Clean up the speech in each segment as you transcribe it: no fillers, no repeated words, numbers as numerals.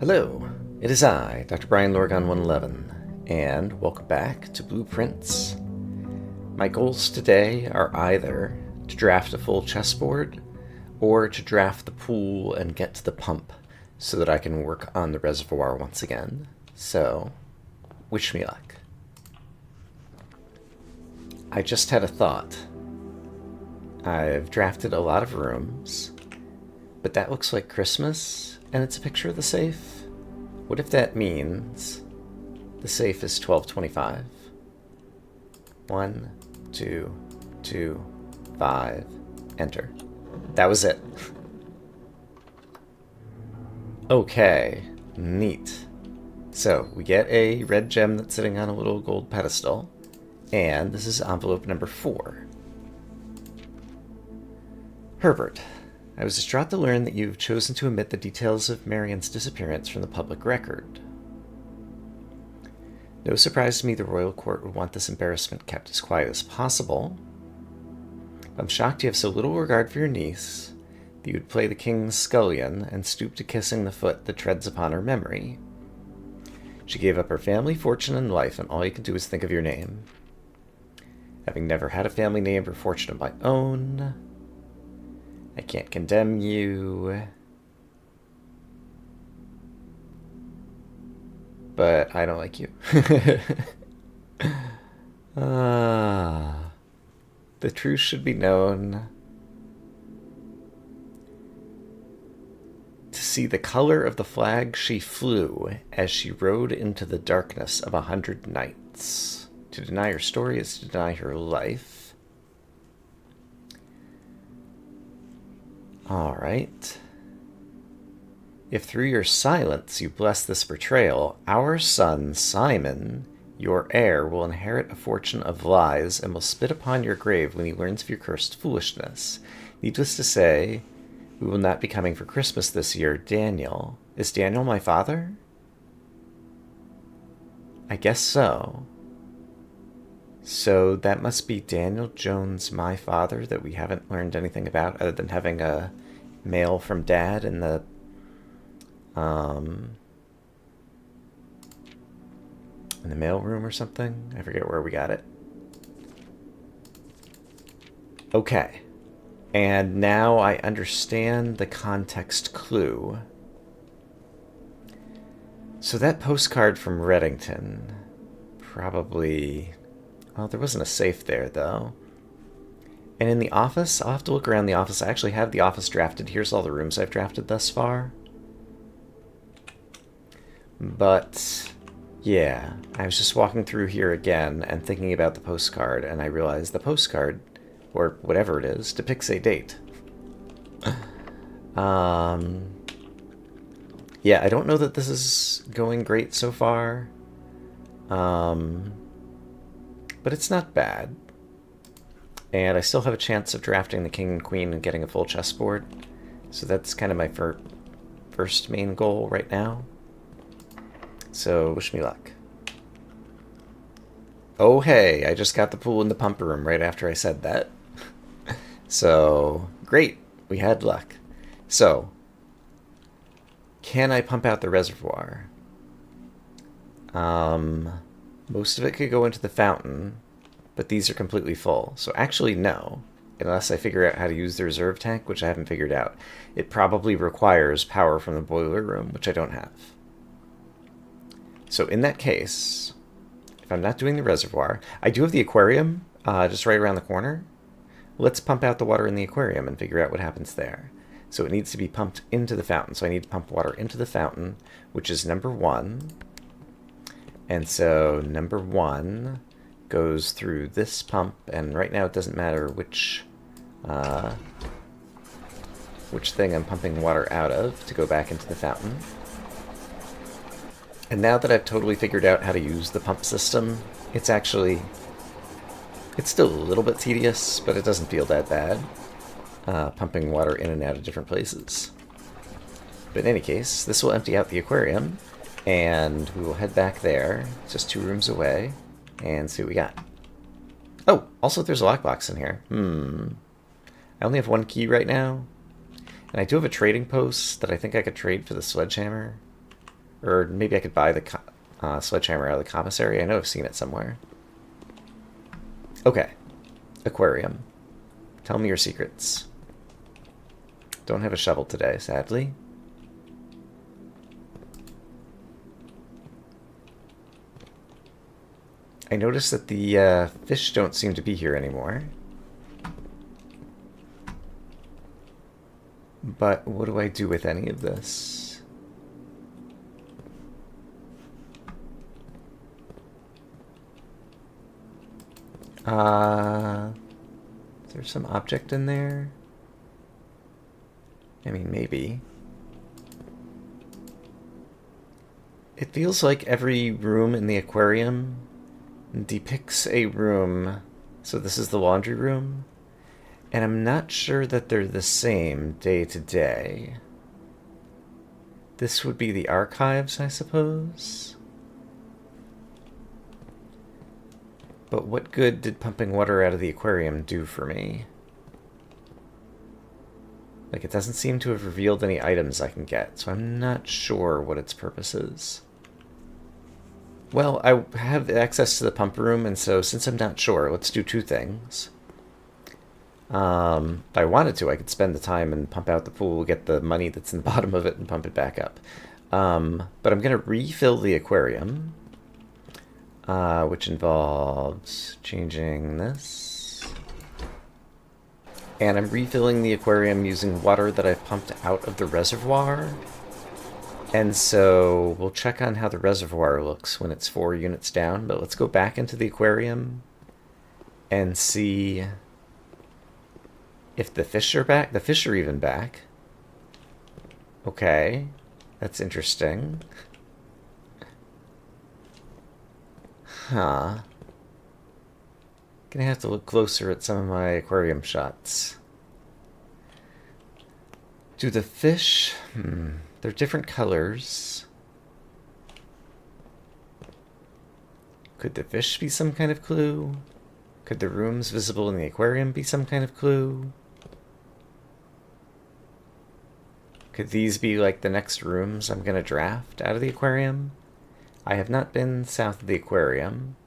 Hello, it is I, Dr. Brian Lorgon 111, and welcome back to Blueprints. My goals today are either to draft a full chessboard or to draft the pool and get to the pump so that I can work on the reservoir once again. So, wish me luck. I just had a thought. I've drafted a lot of rooms, but that looks like Christmas, and it's a picture of the safe. What if that means the safe is 1225? 1, 2, 2, 5, enter. That was it. Okay, neat. So, we get a red gem that's sitting on a little gold pedestal, and this is envelope number 4. Herbert, I was distraught to learn that you've chosen to omit the details of Marion's disappearance from the public record. No surprise to me the royal court would want this embarrassment kept as quiet as possible. I'm shocked you have so little regard for your niece that you would play the king's scullion and stoop to kissing the foot that treads upon her memory. She gave up her family, fortune, and life, and all you can do is think of your name. Having never had a family name or fortune of my own, I can't condemn you, but I don't like you. The truth should be known. To see the color of the flag she flew as she rode into the darkness of 100 nights. To deny her story is to deny her life. Alright. If through your silence you bless this betrayal, our son, Simon, your heir, will inherit a fortune of lies and will spit upon your grave when he learns of your cursed foolishness. Needless to say, we will not be coming for Christmas this year. Daniel. Is Daniel my father? I guess so. So that must be Daniel Jones, my father, that we haven't learned anything about other than having a mail from Dad in the mail room or something. I forget where we got it. Okay. And now I understand the context clue. So that postcard from Reddington probably... Well, there wasn't a safe there, though. And in the office, I'll have to look around the office. I actually have the office drafted. Here's all the rooms I've drafted thus far. But, yeah, I was just walking through here again and thinking about the postcard, and I realized the postcard, or whatever it is, depicts a date. Yeah, I don't know that this is going great so far. But it's not bad. And I still have a chance of drafting the king and queen and getting a full chessboard. So that's kind of my first main goal right now. So wish me luck. Oh hey, I just got the pool in the pump room right after I said that. So, great, we had luck. So, can I pump out the reservoir? Most of it could go into the fountain, but these are completely full. So actually, no. Unless I figure out how to use the reserve tank, which I haven't figured out. It probably requires power from the boiler room, which I don't have. So in that case, if I'm not doing the reservoir, I do have the aquarium just right around the corner. Let's pump out the water in the aquarium and figure out what happens there. So it needs to be pumped into the fountain. So I need to pump water into the fountain, which is number 1. And so number 1 goes through this pump, and right now it doesn't matter which thing I'm pumping water out of to go back into the fountain. And now that I've totally figured out how to use the pump system, it's still a little bit tedious, but it doesn't feel that bad, pumping water in and out of different places. But in any case, this will empty out the aquarium, and we will head back there, just 2 rooms away, and see what we got. Oh, also there's a lockbox in here. I only have 1 key right now, and I do have a trading post that I think I could trade for the sledgehammer. Or maybe I could buy the sledgehammer out of the commissary. I know I've seen it somewhere. Okay. Aquarium. Tell me your secrets. Don't have a shovel today, sadly. I noticed that the fish don't seem to be here anymore. But what do I do with any of this? Is there some object in there? I mean, maybe. It feels like every room in the aquarium depicts a room. So this is the laundry room. And I'm not sure that they're the same day to day. This would be the archives, I suppose. But what good did pumping water out of the aquarium do for me? Like, it doesn't seem to have revealed any items I can get, so I'm not sure what its purpose is. Well, I have access to the pump room, and so since I'm not sure, let's do two things. If I wanted to, I could spend the time and pump out the pool, get the money that's in the bottom of it, and pump it back up. But I'm going to refill the aquarium, which involves changing this. And I'm refilling the aquarium using water that I've pumped out of the reservoir. And so we'll check on how the reservoir looks when it's 4 units down. But let's go back into the aquarium and see if the fish are back. The fish are even back. Okay, that's interesting. Huh. Gonna have to look closer at some of my aquarium shots. Do the fish... They're different colors. Could the fish be some kind of clue? Could the rooms visible in the aquarium be some kind of clue? Could these be like the next rooms I'm gonna draft out of the aquarium? I have not been south of the aquarium.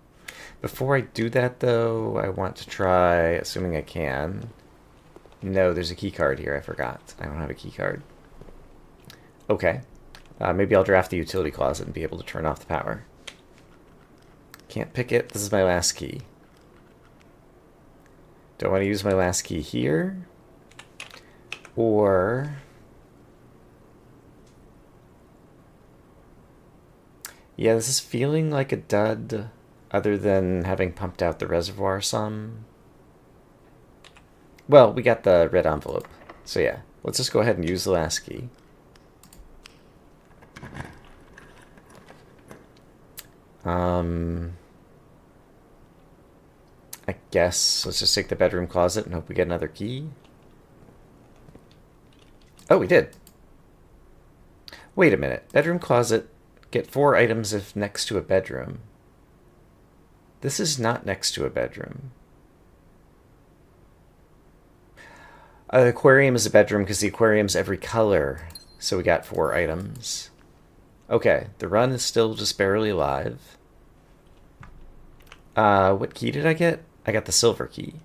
Before I do that, though, I want to try, assuming I can. No, there's a key card here. I forgot. I don't have a key card. Okay. Maybe I'll draft the utility closet and be able to turn off the power. Can't pick it. This is my last key. Do I want to use my last key here? Or... yeah, this is feeling like a dud, other than having pumped out the reservoir some. Well, we got the red envelope. So yeah, let's just go ahead and use the last key. I guess let's just take the bedroom closet and hope we get another key. Oh, we did. Wait a minute. Bedroom closet, get 4 items if next to a bedroom. This is not next to a bedroom. The aquarium is a bedroom because the aquarium's every color. So we got 4 items. Okay, the run is still just barely alive. What key did I get? I got the silver key.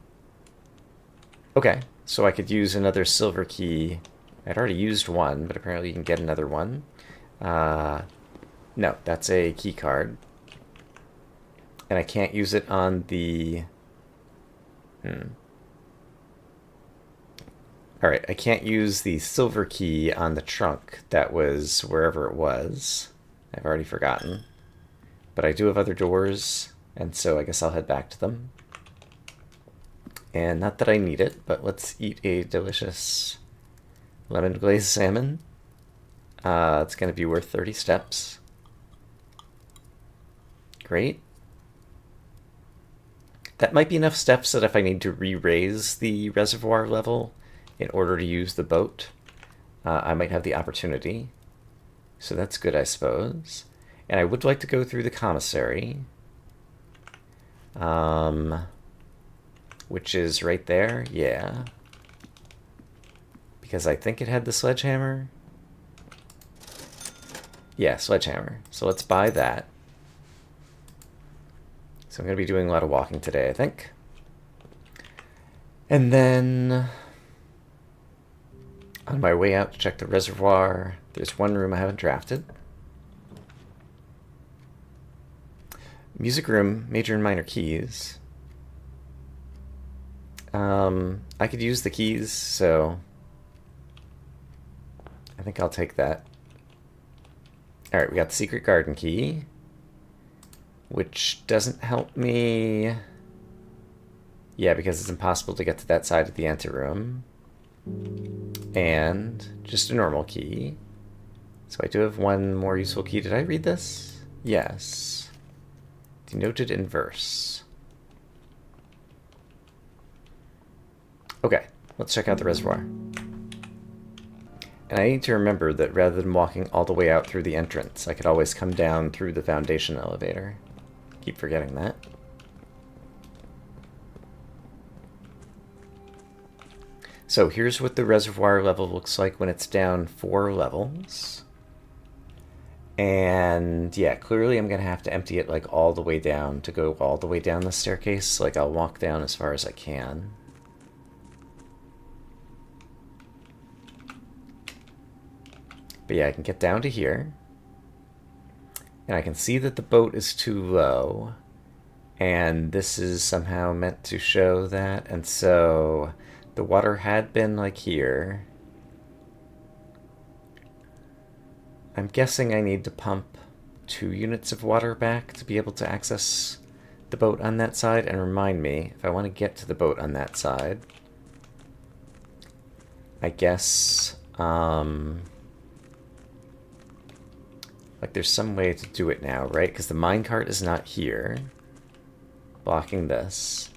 Okay, so I could use another silver key. I'd already used one, but apparently you can get another one. No, that's a key card. And I can't use it on the... Alright, I can't use the silver key on the trunk that was wherever it was. I've already forgotten. But I do have other doors, and so I guess I'll head back to them. And not that I need it, but let's eat a delicious lemon glazed salmon. It's going to be worth 30 steps. Great. That might be enough steps that if I need to re-raise the reservoir level in order to use the boat, I might have the opportunity. So that's good, I suppose. And I would like to go through the commissary, which is right there, yeah. Because I think it had the sledgehammer. Yeah, sledgehammer. So let's buy that. So I'm going to be doing a lot of walking today, I think. And then on my way out to check the reservoir, there's one room I haven't drafted. Music room, major and minor keys. I could use the keys, so I think I'll take that. Alright, we got the secret garden key, which doesn't help me. Yeah, because it's impossible to get to that side of the anteroom. And just a normal key. So I do have one more useful key. Did I read this? Yes. Denoted in verse. Okay, let's check out the reservoir. And I need to remember that rather than walking all the way out through the entrance, I could always come down through the foundation elevator. Keep forgetting that. So here's what the reservoir level looks like when it's down 4 levels. And yeah, clearly I'm going to have to empty it like all the way down to go all the way down the staircase. Like I'll walk down as far as I can. But yeah, I can get down to here. And I can see that the boat is too low. And this is somehow meant to show that. And so the water had been like here. I'm guessing I need to pump 2 units of water back to be able to access the boat on that side. And remind me, if I want to get to the boat on that side, I guess, like there's some way to do it now, right? Because the minecart is not here, blocking this,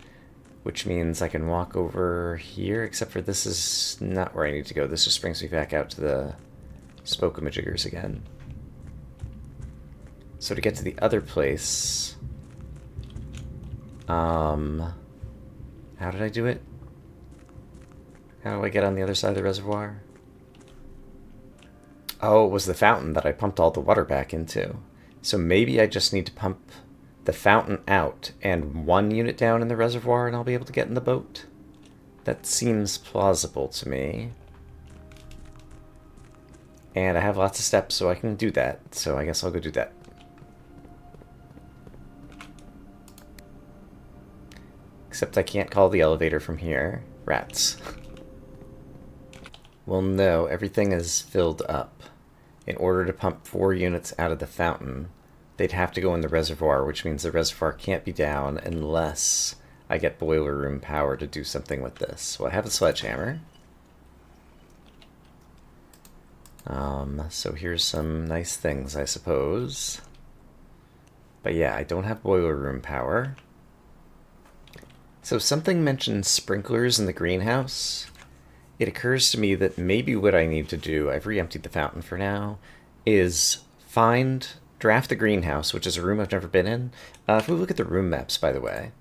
which means I can walk over here, except for this is not where I need to go. This just brings me back out to the Spoke-a-majiggers again. So to get to the other place, how did I do it? How do I get on the other side of the reservoir? Oh, it was the fountain that I pumped all the water back into. So maybe I just need to pump the fountain out and 1 unit down in the reservoir and I'll be able to get in the boat. That seems plausible to me. And I have lots of steps so I can do that. So I guess I'll go do that. Except I can't call the elevator from here. Rats. Well, no, everything is filled up. In order to pump 4 units out of the fountain, they'd have to go in the reservoir, which means the reservoir can't be down unless I get boiler room power to do something with this. So I have a sledgehammer. So here's some nice things, I suppose. But yeah, I don't have boiler room power. So something mentioned sprinklers in the greenhouse. It occurs to me that maybe what I need to do, I've re-emptied the fountain for now, is draft the greenhouse, which is a room I've never been in. If we look at the room maps, by the way,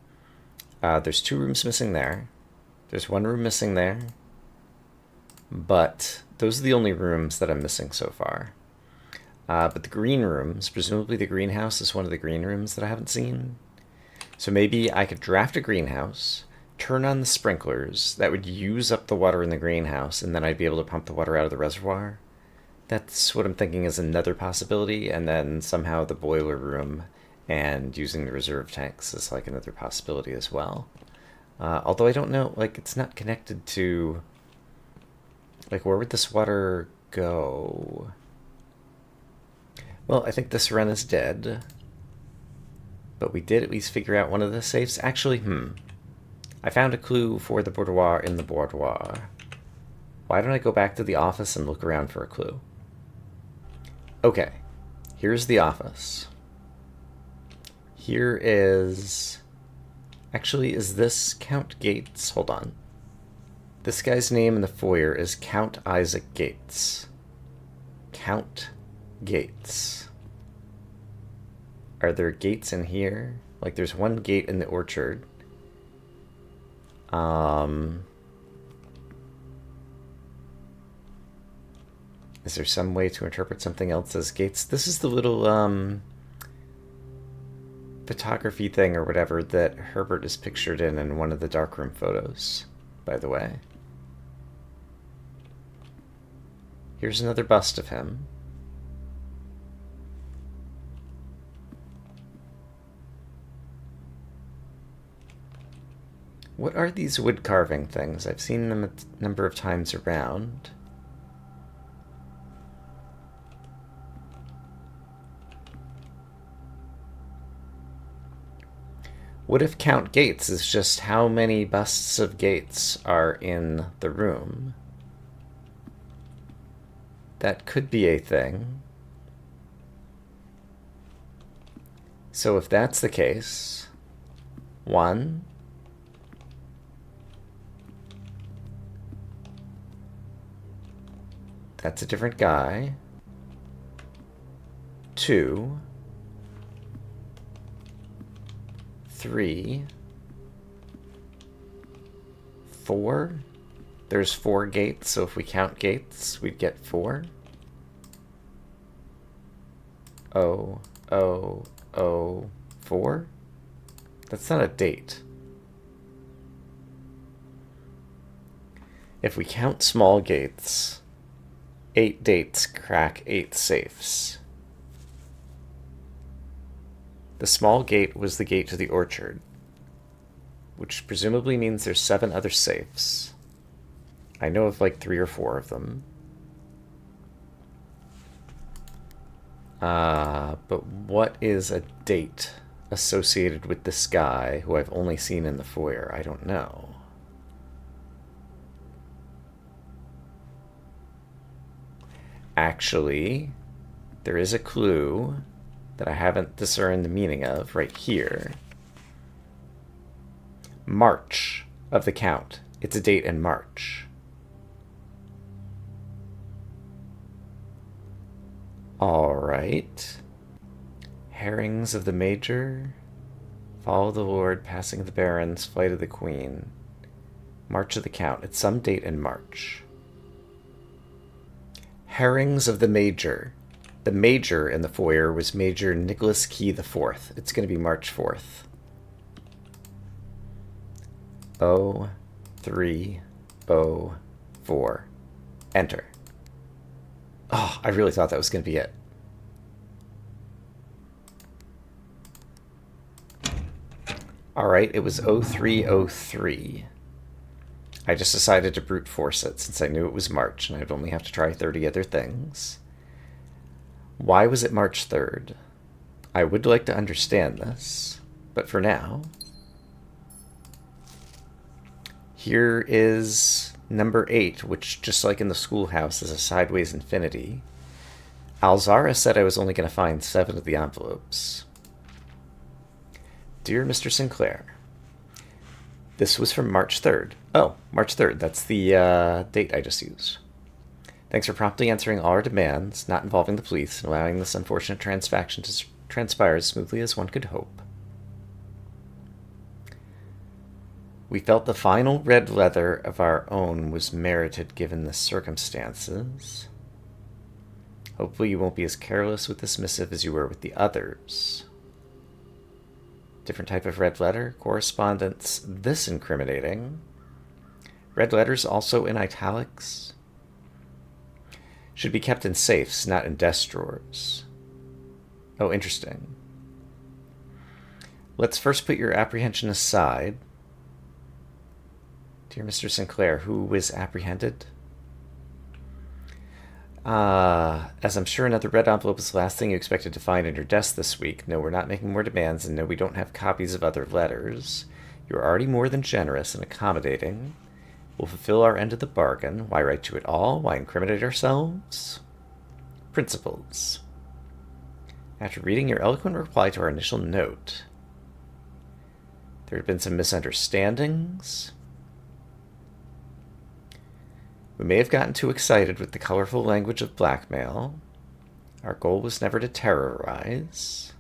there's 2 rooms missing there. There's 1 room missing there. But those are the only rooms that I'm missing so far. But the green rooms, presumably the greenhouse is one of the green rooms that I haven't seen. So maybe I could draft a greenhouse, turn on the sprinklers, that would use up the water in the greenhouse, and then I'd be able to pump the water out of the reservoir. That's what I'm thinking is another possibility, and then somehow the boiler room and using the reserve tanks is like another possibility as well. Although I don't know, like it's not connected to, like where would this water go? Well, I think this run is dead, but we did at least figure out one of the safes. Actually, I found a clue for the boudoir in the boudoir. Why don't I go back to the office and look around for a clue? Okay, here's the office. Here is... Actually, is this Count Gates? Hold on. This guy's name in the foyer is Count Isaac Gates. Count Gates. Are there gates in here? Like, there's 1 gate in the orchard. Is there some way to interpret something else as gates? This is the little photography thing or whatever that Herbert is pictured in one of the darkroom photos, by the way. Here's another bust of him. What are these wood carving things? I've seen them a number of times around. What if count gates is just how many busts of gates are in the room? That could be a thing. So if that's the case, 1, that's a different guy. 2, 3, 4. There's 4 gates, so if we count gates, we'd get 4. Oh, 4? That's not a date. If we count small gates, 8 dates crack 8 safes. The small gate was the gate to the orchard, which presumably means there's 7 other safes. I know of like 3 or 4 of them. But what is a date associated with this guy who I've only seen in the foyer? I don't know. Actually, there is a clue that I haven't discerned the meaning of right here. March of the count. It's a date in March. All right. Herrings of the Major. Follow the Lord, passing the Barons, flight of the Queen. March of the Count. It's some date in March. Herrings of the Major. The Major in the foyer was Major Nicholas Key IV. It's going to be March 4th. 0304. Enter. Oh, I really thought that was going to be it. All right, it was 0303. I just decided to brute force it since I knew it was March and I'd only have to try 30 other things. Why was it March 3rd? I would like to understand this, but for now, here is number 8, which, just like in the schoolhouse, is a sideways infinity. Alzara said I was only going to find 7 of the envelopes. Dear Mr. Sinclair, this was from March 3rd. Oh, March 3rd. That's the date I just used. Thanks for promptly answering all our demands, not involving the police, and allowing this unfortunate transaction to transpire as smoothly as one could hope. We felt the final red leather of our own was merited given the circumstances. Hopefully you won't be as careless with this missive as you were with the others. Different type of red letter, correspondence this incriminating. Red letters also in italics. Should be kept in safes, not in desk drawers. Oh, interesting. Let's first put your apprehension aside. Dear Mr. Sinclair, who was apprehended? As I'm sure another red envelope is the last thing you expected to find in your desk this week. No, we're not making more demands, and no, we don't have copies of other letters. You're already more than generous and accommodating. We'll fulfill our end of the bargain. Why write to it all? Why incriminate ourselves? Principles. After reading your eloquent reply to our initial note, there had been some misunderstandings. We may have gotten too excited with the colorful language of blackmail. Our goal was never to terrorize.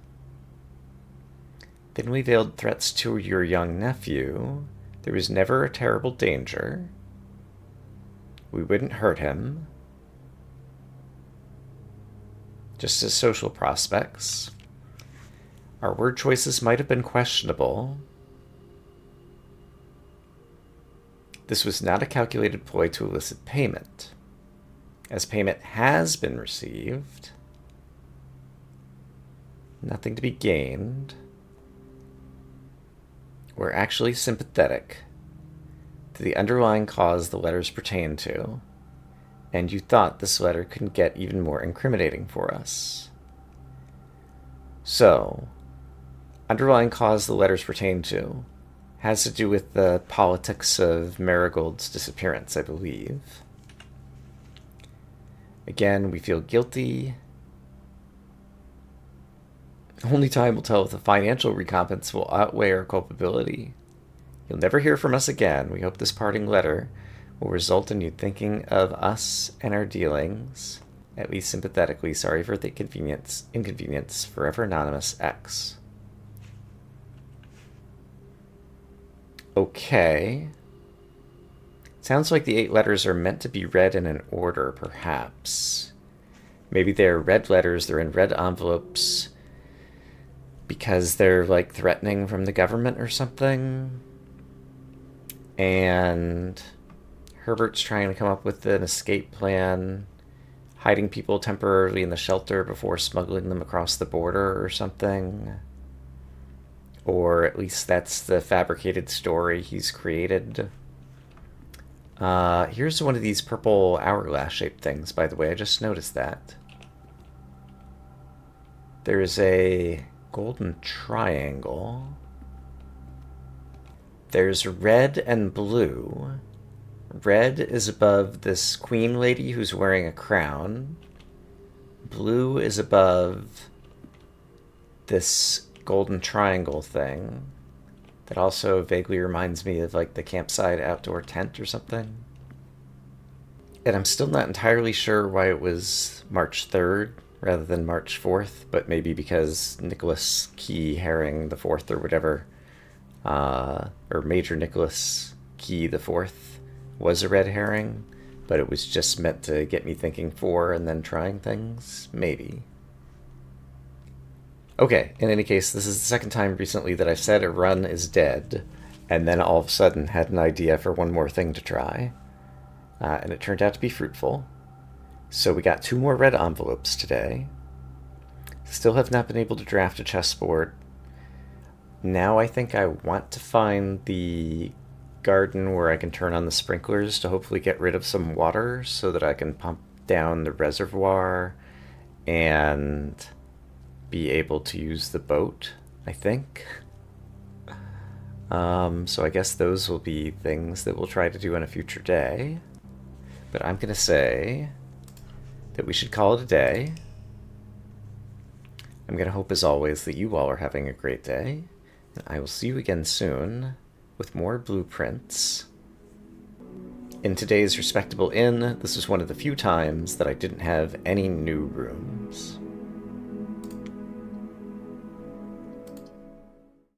Thinly veiled threats to your young nephew. There was never a terrible danger. We wouldn't hurt him. just as social prospects. Our word choices might have been questionable. This was not a calculated ploy to elicit payment. As payment has been received, nothing to be gained. We're actually sympathetic to the underlying cause the letters pertain to, and you thought this letter couldn't get even more incriminating for us. So, underlying cause the letters pertain to has to do with the politics of Marigold's disappearance, I believe. Again, we feel guilty. Only time will tell if the financial recompense will outweigh our culpability. You'll never hear from us again. We hope this parting letter will result in you thinking of us and our dealings, at least sympathetically. Sorry for the inconvenience. Forever Anonymous X. Okay. Sounds like the 8 letters are meant to be read in an order, perhaps. Maybe they're red letters, they're in red envelopes because they're like threatening from the government or something. And Herbert's trying to come up with an escape plan, hiding people temporarily in the shelter before smuggling them across the border or something. Or at least that's the fabricated story he's created. Here's one of these purple hourglass-shaped things, by the way. I just noticed that. There's a golden triangle. There's red and blue. Red is above this queen lady who's wearing a crown. Blue is above this golden triangle thing that also vaguely reminds me of like the campsite outdoor tent or something. And I'm still not entirely sure why it was March 3rd rather than March 4th, but maybe because Nicholas Key Herring the 4th or whatever, or Major Nicholas Key the 4th was a red herring, but it was just meant to get me thinking 4 and then trying things, maybe. Okay, in any case, this is the second time recently that I've said a run is dead, and then all of a sudden had an idea for one more thing to try. And it turned out to be fruitful. So we got 2 more red envelopes today. Still have not been able to draft a chessboard. Now I think I want to find the garden where I can turn on the sprinklers to hopefully get rid of some water so that I can pump down the reservoir and be able to use the boat, I think. So I guess those will be things that we'll try to do on a future day. But I'm going to say that we should call it a day. I'm going to hope, as always, that you all are having a great day. And I will see you again soon with more blueprints. In today's respectable inn, this was one of the few times that I didn't have any new rooms.